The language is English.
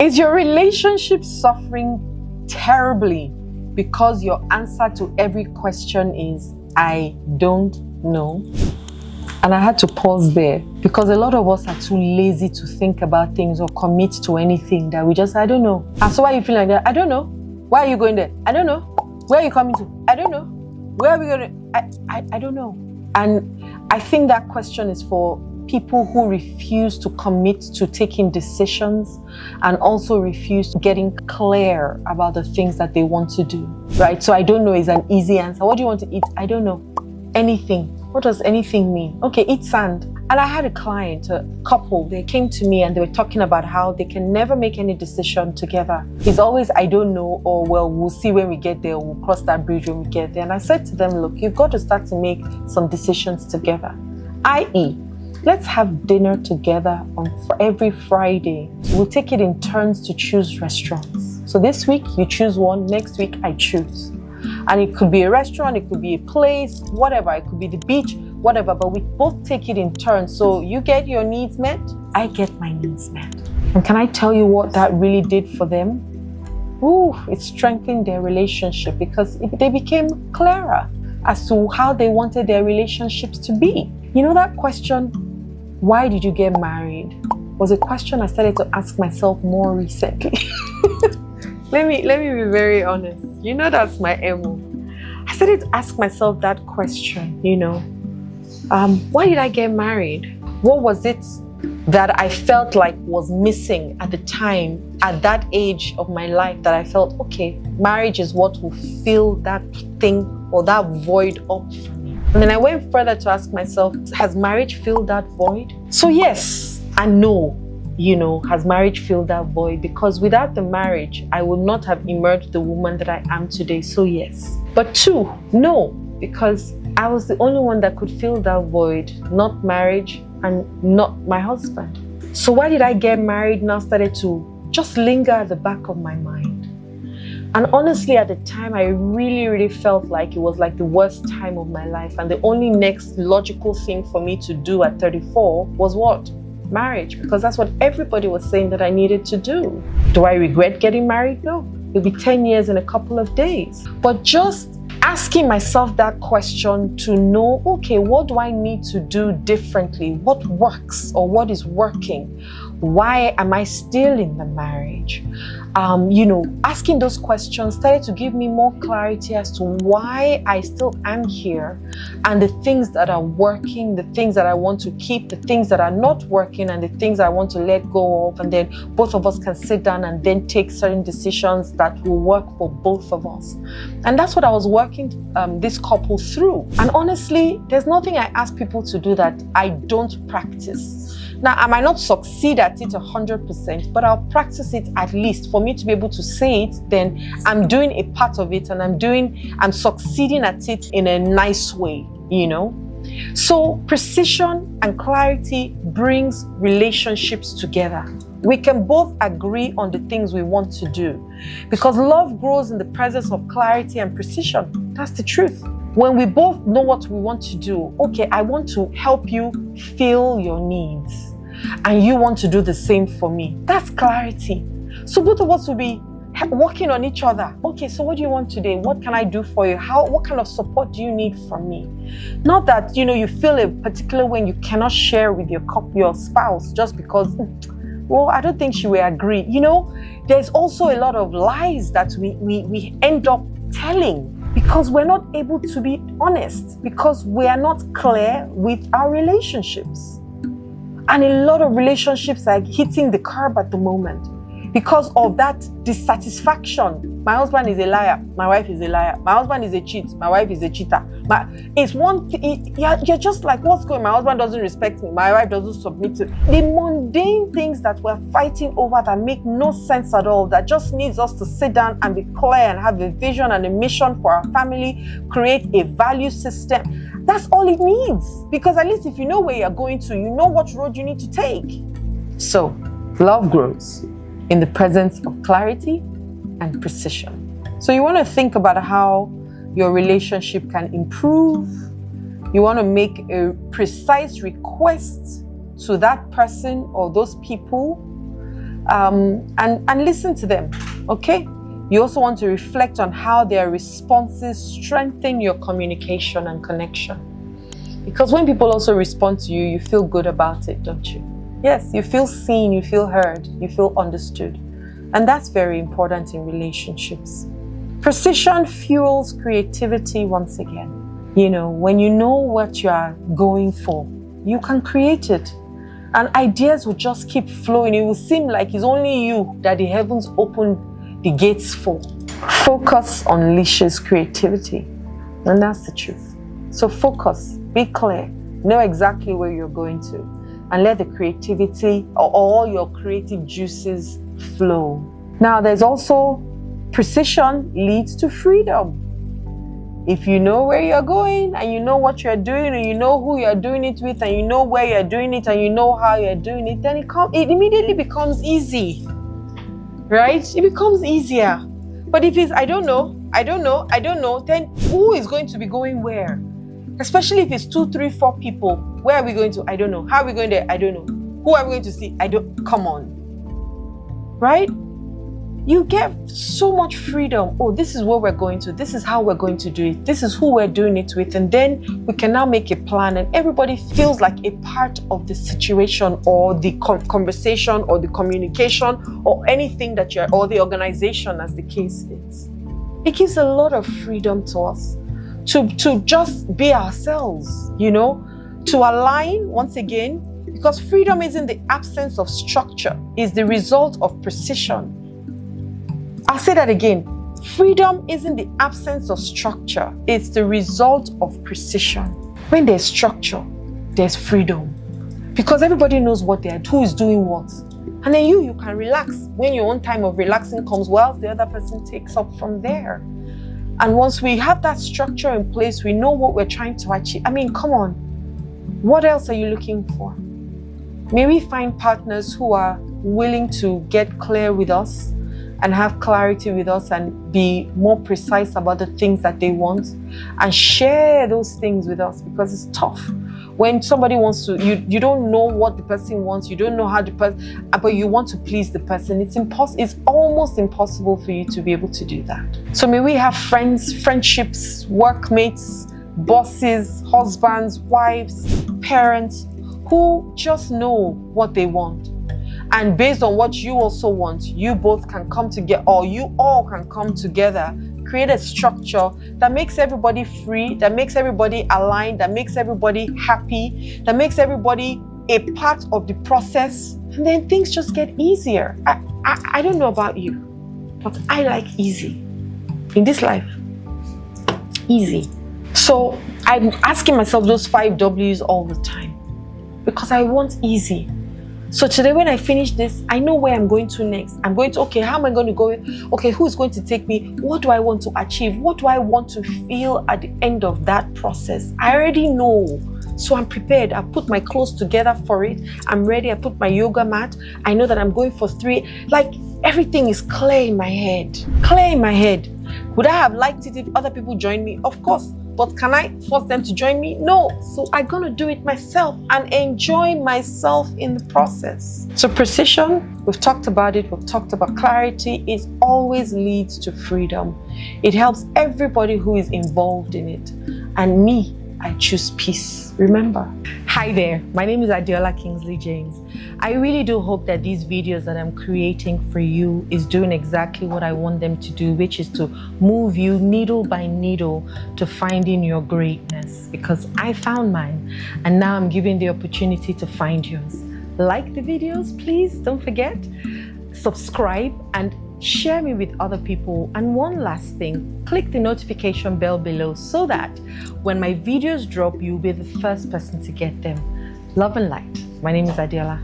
Is your relationship suffering terribly because your answer to every question is, I don't know? And I had to pause there because a lot of us are too lazy to think about things or commit to anything that we just, I don't know. And so why are you feeling like that? I don't know. Why are you going there? I don't know. Where are you coming to? I don't know. Where are we going to? I don't know. And I think that question is for people who refuse to commit to taking decisions and also refuse to getting clear about the things that they want to do, right? So I don't know is an easy answer. What do you want to eat? I don't know. Anything. What does anything mean? Okay, eat sand. And I had a client, a couple, they came to me and they were talking about how they can never make any decision together. It's always, I don't know, or well, we'll see when we get there, we'll cross that bridge when we get there. And I said to them, look, you've got to start to make some decisions together. I.e., let's have dinner together on every Friday. We'll take it in turns to choose restaurants. So this week you choose one, next week I choose. And it could be a restaurant, it could be a place, whatever. It could be the beach, whatever. But we both take it in turns. So you get your needs met, I get my needs met. And can I tell you what that really did for them? Ooh, it strengthened their relationship because they became clearer as to how they wanted their relationships to be. You know that question, why did you get married, was a question I started to ask myself more recently. Let me be very honest. You know that's my MO. I started to ask myself that question, why did I get married? What was it that I felt like was missing at the time, at that age of my life, that I felt, okay, marriage is what will fill that thing or that void up for me. And then I went further to ask myself, has marriage filled that void? So yes and no, has marriage filled that void? Because without the marriage, I would not have emerged the woman that I am today. So yes. But two, no, because I was the only one that could fill that void, not marriage and not my husband. So why did I get married now started to just linger at the back of my mind. And honestly, at the time, I really felt like it was like the worst time of my life. And the only next logical thing for me to do at 34 was what? Marriage. Because that's what everybody was saying that I needed to do. Do I regret getting married? No. It'll be 10 years in a couple of days. But just asking myself that question to know, okay, what do I need to do differently? What works or what is working? Why am I still in the marriage? Asking those questions started to give me more clarity as to why I still am here and the things that are working, the things that I want to keep, the things that are not working, and the things I want to let go of. And then both of us can sit down and then take certain decisions that will work for both of us. And that's what I was working this couple through. And honestly, there's nothing I ask people to do that I don't practice. Now, I might not succeed at it 100%, but I'll practice it at least. For me to be able to say it, then I'm doing a part of it and I'm succeeding at it in a nice way, So precision and clarity brings relationships together. We can both agree on the things we want to do because love grows in the presence of clarity and precision. That's the truth. When we both know what we want to do, okay, I want to help you fill your needs and you want to do the same for me. That's clarity. So both of us will be working on each other. Okay, so what do you want today? What can I do for you? What kind of support do you need from me? Not that, you feel a particular way you cannot share with your spouse just because, I don't think she will agree. There's also a lot of lies that we end up telling because we're not able to be honest, because we are not clear with our relationships. And a lot of relationships are hitting the curb at the moment because of that dissatisfaction. My husband is a liar, my wife is a liar. My husband is a cheat, my wife is a cheater. It's one thing, you're just like, what's going on? My husband doesn't respect me, my wife doesn't submit to the mundane things that we're fighting over that make no sense at all, that just needs us to sit down and be clear and have a vision and a mission for our family, create a value system. That's all it needs. Because at least if you know where you're going to, you know what road you need to take. So, love grows in the presence of clarity and precision. So you want to think about how your relationship can improve. You want to make a precise request to that person or those people and listen to them, okay? You also want to reflect on how their responses strengthen your communication and connection. Because when people also respond to you, you feel good about it, don't you? Yes, you feel seen, you feel heard, you feel understood. And that's very important in relationships. Precision fuels creativity once again. You know, when you know what you are going for, you can create it. And ideas will just keep flowing. It will seem like it's only you that the heavens open the gates for. Focus unleashes creativity. And that's the truth. So focus, be clear, know exactly where you're going to, and let the creativity or all your creative juices flow. Now, there's also precision leads to freedom. If you know where you're going and you know what you're doing and you know who you're doing it with and you know where you're doing it and you know how you're doing it, then it immediately becomes easy, right? It becomes easier. But if it's I don't know, then who is going to be going where? Especially if it's 2, 3, 4 people. Where are we going to? I don't know. How are we going there? I don't know. Who are we going to see? Come on. Right? You get so much freedom. Oh, this is where we're going to. This is how we're going to do it. This is who we're doing it with. And then we can now make a plan and everybody feels like a part of the situation or the conversation or the communication or anything that or the organization as the case is. It gives a lot of freedom to us to just be ourselves, you know, to align once again, because freedom isn't the absence of structure, it's the result of precision. I'll say that again. Freedom isn't the absence of structure, it's the result of precision. When there's structure, there's freedom. Because everybody knows what they are, who is doing what. And then you can relax. When your own time of relaxing comes, whilst the other person takes up from there. And once we have that structure in place, we know what we're trying to achieve. I mean, come on. What else are you looking for? May we find partners who are willing to get clear with us and have clarity with us and be more precise about the things that they want and share those things with us, because it's tough. When somebody wants to, you don't know what the person wants, you don't know how the person, but you want to please the person. It's almost impossible for you to be able to do that. So may we have friends, friendships, workmates, bosses, husbands, wives, parents who just know what they want. And based on what you also want, you both can come together, or you all can come together, create a structure that makes everybody free, that makes everybody aligned, that makes everybody happy, that makes everybody a part of the process, and then things just get easier. I don't know about you, but I like easy. In this life, easy. So I'm asking myself those 5 W's all the time, because I want easy. So today when I finish this, I know where I'm going to next. I'm going to, okay, how am I going to go? Okay, who's going to take me? What do I want to achieve? What do I want to feel at the end of that process? I already know. So I'm prepared. I put my clothes together for it. I'm ready. I put my yoga mat. I know that I'm going for 3. Like, everything is clear in my head. Clear in my head. Would I have liked it if other people joined me? Of course. But can I force them to join me? No. So I'm going to do it myself and enjoy myself in the process. So precision, we've talked about it. We've talked about clarity. It always leads to freedom. It helps everybody who is involved in it. And me, I choose peace. Remember. Hi there. My name is Adiola Kingsley James. I really do hope that these videos that I'm creating for you is doing exactly what I want them to do, which is to move you needle by needle to finding your greatness. Because I found mine, and now I'm giving the opportunity to find yours. Like the videos, please don't forget. Subscribe and share me with other people. And one last thing, click the notification bell below so that when my videos drop, you'll be the first person to get them. Love and light. My name is Adiola.